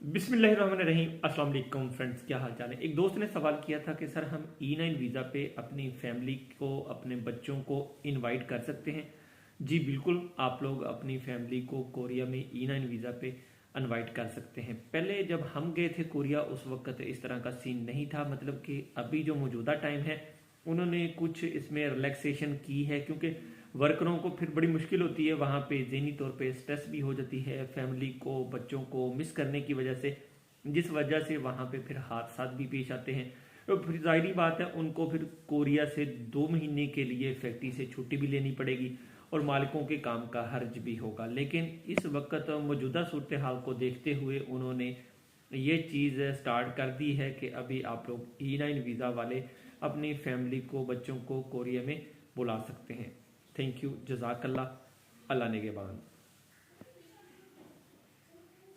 बिस्मिल्लाहिर्रहमानिर्रहीम। अस्सलाम वालेकुम फ्रेंड्स, क्या हाल चाल है। एक दोस्त ने सवाल किया था कि सर हम E9 वीज़ा पे अपनी फैमिली को, अपने बच्चों को इनवाइट कर सकते हैं। जी बिल्कुल, आप लोग अपनी फैमिली को कोरिया में E9 वीज़ा पे इनवाइट कर सकते हैं। पहले जब हम गए थे कोरिया उस वक्त इस तरह का सीन नहीं था, मतलब कि अभी जो मौजूदा टाइम है उन्होंने कुछ इसमें रिलैक्सेशन की है, क्योंकि वर्करों को फिर बड़ी मुश्किल होती है वहाँ पे, ज़हनी तौर पे स्ट्रेस भी हो जाती है फैमिली को, बच्चों को मिस करने की वजह से, जिस वजह से वहाँ पे फिर हादसात भी पेश आते हैं। तो फिर जाहिर बात है उनको फिर कोरिया से 2 महीने के लिए फैक्ट्री से छुट्टी भी लेनी पड़ेगी और मालिकों के काम का हर्ज भी होगा। लेकिन इस वक्त मौजूदा सूरत हाल को देखते हुए उन्होंने ये चीज़ स्टार्ट कर दी है कि अभी आप लोग E9 वीज़ा वाले अपनी फैमिली को, बच्चों को कोरिया में बुला सकते हैं। थैंक यू, जज़ाकल्ला, अल्लाह नेगेबान।